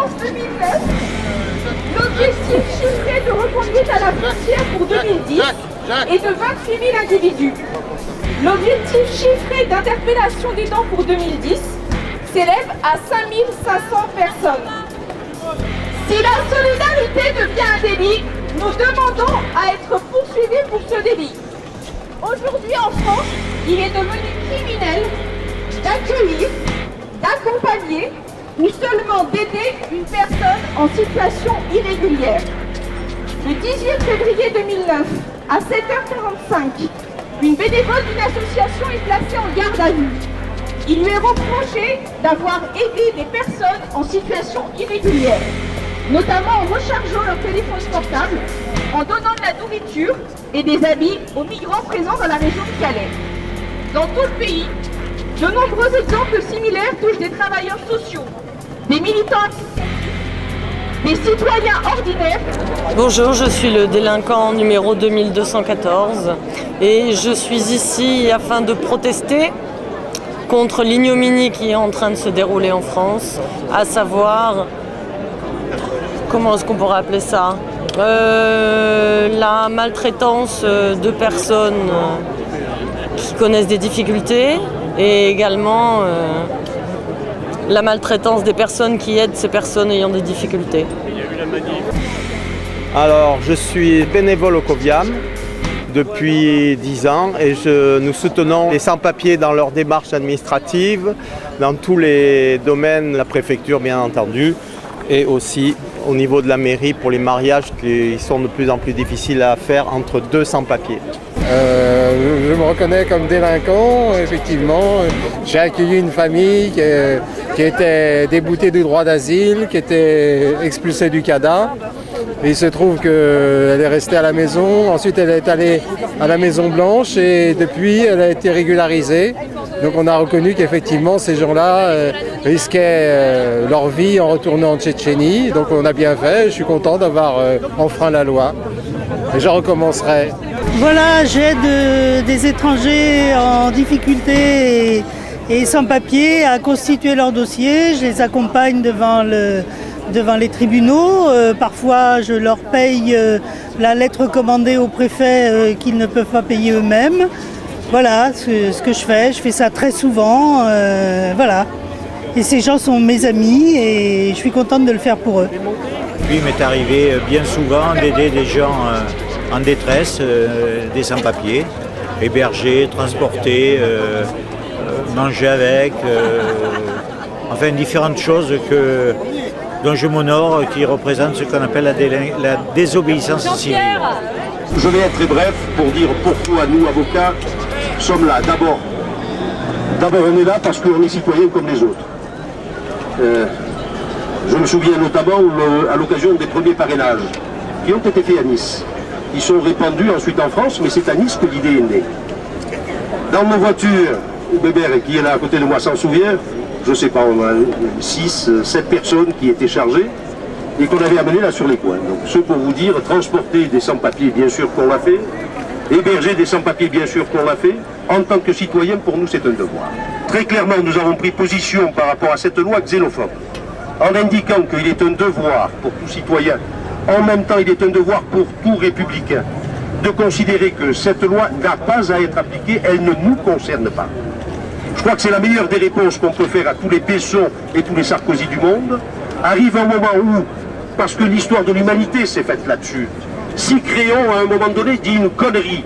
France 2009, l'objectif chiffré de reconduite à la frontière pour 2010 est de 28 000 individus. L'objectif chiffré d'interpellation des dents pour 2010 s'élève à 5 500 personnes. Si la solidarité devient un délit, nous demandons à être poursuivis pour ce délit. Aujourd'hui en France, il est devenu criminel d'accueillir, d'accompagner ou seulement d'aider une personne en situation irrégulière. Le 18 février 2009, à 7h45, une bénévole d'une association est placée en garde à vue. Il lui est reproché d'avoir aidé des personnes en situation irrégulière, notamment en rechargeant leur téléphone portable, en donnant de la nourriture et des habits aux migrants présents dans la région de Calais. Dans tout le pays, de nombreux exemples similaires touchent des travailleurs sociaux, des militants, des citoyens ordinaires. Bonjour, je suis le délinquant numéro 2214 et je suis ici afin de protester contre l'ignominie qui est en train de se dérouler en France, à savoir, comment est-ce qu'on pourrait appeler ça, la maltraitance de personnes qui connaissent des difficultés et également la maltraitance des personnes qui aident ces personnes ayant des difficultés. Alors, je suis bénévole au COVIAM depuis 10 ans et nous soutenons les sans-papiers dans leurs démarches administratives, dans tous les domaines, la préfecture bien entendu, et aussi au niveau de la mairie pour les mariages qui sont de plus en plus difficiles à faire entre deux sans-papiers. Je me reconnais comme délinquant, effectivement. J'ai accueilli une famille qui était déboutée du droit d'asile, qui était expulsée du CADA. Et il se trouve qu'elle est restée à la maison. Ensuite, elle est allée à la Maison Blanche et depuis, elle a été régularisée. Donc on a reconnu qu'effectivement, ces gens-là risquaient leur vie en retournant en Tchétchénie. Donc on a bien fait. Je suis content d'avoir enfreint la loi. Et je recommencerai. Voilà, j'aide des étrangers en difficulté et sans papier à constituer leur dossier. Je les accompagne devant les tribunaux. Parfois, je leur paye la lettre commandée au préfet qu'ils ne peuvent pas payer eux-mêmes. Voilà ce que je fais. Je fais ça très souvent. Voilà. Et ces gens sont mes amis et je suis contente de le faire pour eux. Il m'est arrivé bien souvent d'aider des gens en détresse, des sans-papiers, héberger, transporter, manger avec, enfin différentes choses dont je m'honore, qui représentent ce qu'on appelle la désobéissance civile. Je vais être très bref pour dire pourquoi nous, avocats, sommes là. D'abord, on est là parce qu'on est citoyens comme les autres. Je me souviens notamment à l'occasion des premiers parrainages qui ont été faits à Nice. Ils sont répandus ensuite en France, mais c'est à Nice que l'idée est née. Dans nos voitures, Bébert, qui est là à côté de moi, s'en souvient, je ne sais pas, on a 6, 7 personnes qui étaient chargées et qu'on avait amenées là sur les coins. Donc, ce pour vous dire, transporter des sans-papiers, bien sûr qu'on l'a fait, héberger des sans-papiers, bien sûr qu'on l'a fait, en tant que citoyen, pour nous, c'est un devoir. Très clairement, nous avons pris position par rapport à cette loi xénophobe, en indiquant qu'il est un devoir pour tout citoyen. En même temps, il est un devoir pour tout républicain de considérer que cette loi n'a pas à être appliquée, elle ne nous concerne pas. Je crois que c'est la meilleure des réponses qu'on peut faire à tous les Besson et tous les Sarkozy du monde. Arrive un moment où, parce que l'histoire de l'humanité s'est faite là-dessus, si Crayon, à un moment donné, dit une connerie,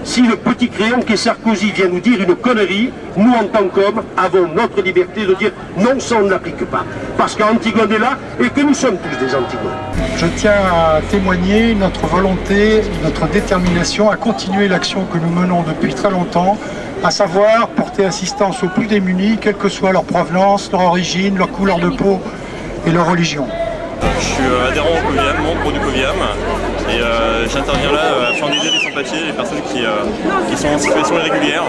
si le petit Crayon qui est Sarkozy vient nous dire une connerie, nous, en tant qu'hommes, avons notre liberté de dire non, ça on ne l'applique pas. Parce qu'Antigone est là et que nous sommes tous des Antigones. Je tiens à témoigner notre volonté, notre détermination à continuer l'action que nous menons depuis très longtemps, à savoir porter assistance aux plus démunis, quelle que soit leur provenance, leur origine, leur couleur de peau et leur religion. Je suis adhérent au COVIAM, membre du COVIAM, et j'interviens là afin d'aider les sans-papiers, les personnes qui sont en situation irrégulière.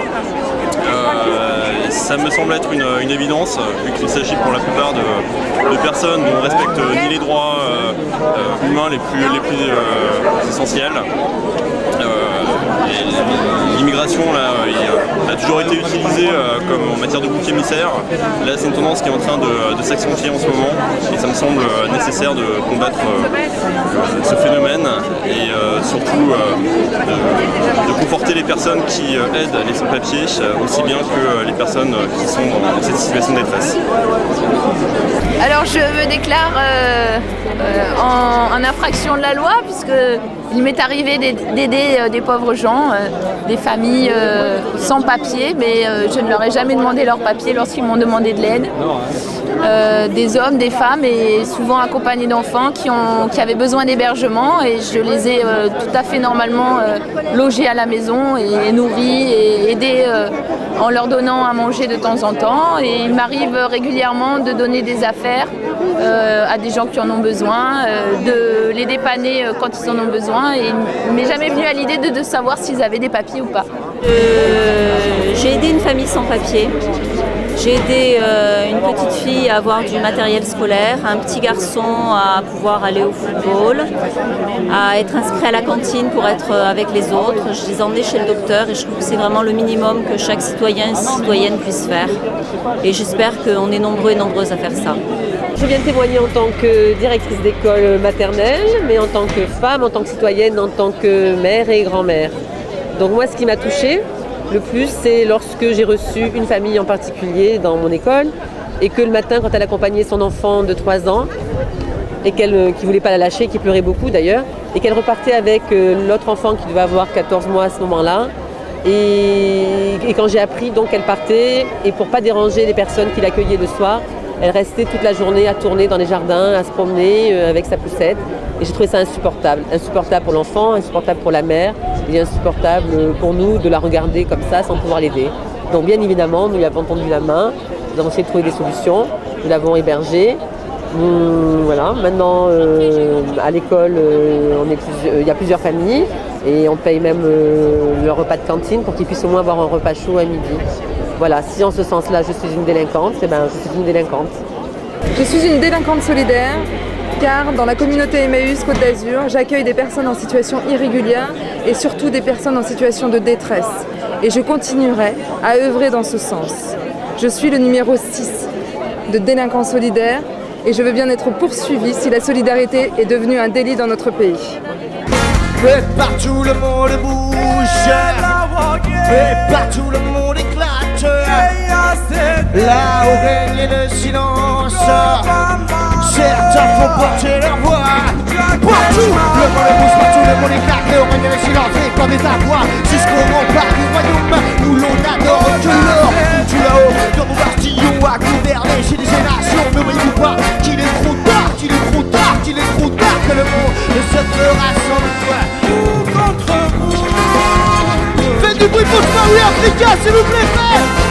Ça me semble être une évidence, vu qu'il s'agit pour la plupart de personnes dont on ne respecte ni les droits humains les plus essentiels. l'immigration a toujours été utilisée comme en matière de bouc émissaire. Là, c'est une tendance qui est en train de s'accentuer en ce moment et ça me semble nécessaire de combattre ce phénomène et surtout de conforter les personnes qui aident les sans-papiers aussi bien que les personnes qui sont dans cette situation de détresse. Alors je me déclare en infraction de la loi puisqu'il m'est arrivé d'aider des pauvres gens, des familles sans papier, mais je ne leur ai jamais demandé leur papier lorsqu'ils m'ont demandé de l'aide. Des hommes, des femmes et souvent accompagnés d'enfants qui avaient besoin d'hébergement et je les ai tout à fait normalement logés à la maison et nourris et aidés en leur donnant à manger de temps en temps. Et il m'arrive régulièrement de donner des affaires à des gens qui en ont besoin, de les dépanner quand ils en ont besoin. Et il ne m'est jamais venu à l'idée de savoir s'ils avaient des papiers ou pas. J'ai aidé une famille sans papier. J'ai aidé une petite fille à avoir du matériel scolaire, un petit garçon à pouvoir aller au football, à être inscrit à la cantine pour être avec les autres. Je les ai emmenés chez le docteur et je trouve que c'est vraiment le minimum que chaque citoyen et citoyenne puisse faire. Et j'espère qu'on est nombreux et nombreuses à faire ça. Je viens témoigner en tant que directrice d'école maternelle, mais en tant que femme, en tant que citoyenne, en tant que mère et grand-mère. Donc moi, ce qui m'a touchée le plus, c'est lorsque j'ai reçu une famille en particulier dans mon école et que le matin, quand elle accompagnait son enfant de 3 ans et qui ne voulait pas la lâcher, qui pleurait beaucoup d'ailleurs, et qu'elle repartait avec l'autre enfant qui devait avoir 14 mois à ce moment-là. Et quand j'ai appris donc qu'elle partait, et pour ne pas déranger les personnes qui l'accueillaient le soir, elle restait toute la journée à tourner dans les jardins, à se promener avec sa poussette. Et j'ai trouvé ça insupportable. Insupportable pour l'enfant, insupportable pour la mère, et insupportable pour nous de la regarder comme ça sans pouvoir l'aider. Donc bien évidemment, nous lui avons tendu la main, nous avons essayé de trouver des solutions, nous l'avons hébergée. Voilà. Maintenant, à l'école, il y a plusieurs familles et on paye même leur repas de cantine pour qu'ils puissent au moins avoir un repas chaud à midi. Voilà, si en ce sens-là je suis une délinquante, eh ben, je suis une délinquante. Je suis une délinquante solidaire car dans la communauté Emmaüs Côte d'Azur, j'accueille des personnes en situation irrégulière et surtout des personnes en situation de détresse. Et je continuerai à œuvrer dans ce sens. Je suis le numéro 6 de délinquants solidaires et je veux bien être poursuivie si la solidarité est devenue un délit dans notre pays. Et partout le monde bouge, et partout le monde éclate. Là où règne le silence, certains font porter leur voix. Partout le monde bouge, partout le monde éclate. Là où règne le silence, et quand des voix jusqu'au rempart du royaume où l'on adore que l'or. Tout là-haut, dans mon bastillon à gouverner chez des générations. Ne voyez-vous pas qu'il est trop tard, qu'il est trop tard, qu'il est trop tard que le monde se rassemble. Contre vous. Faites du bruit pour ce Maui Africa, s'il vous plaît, frère.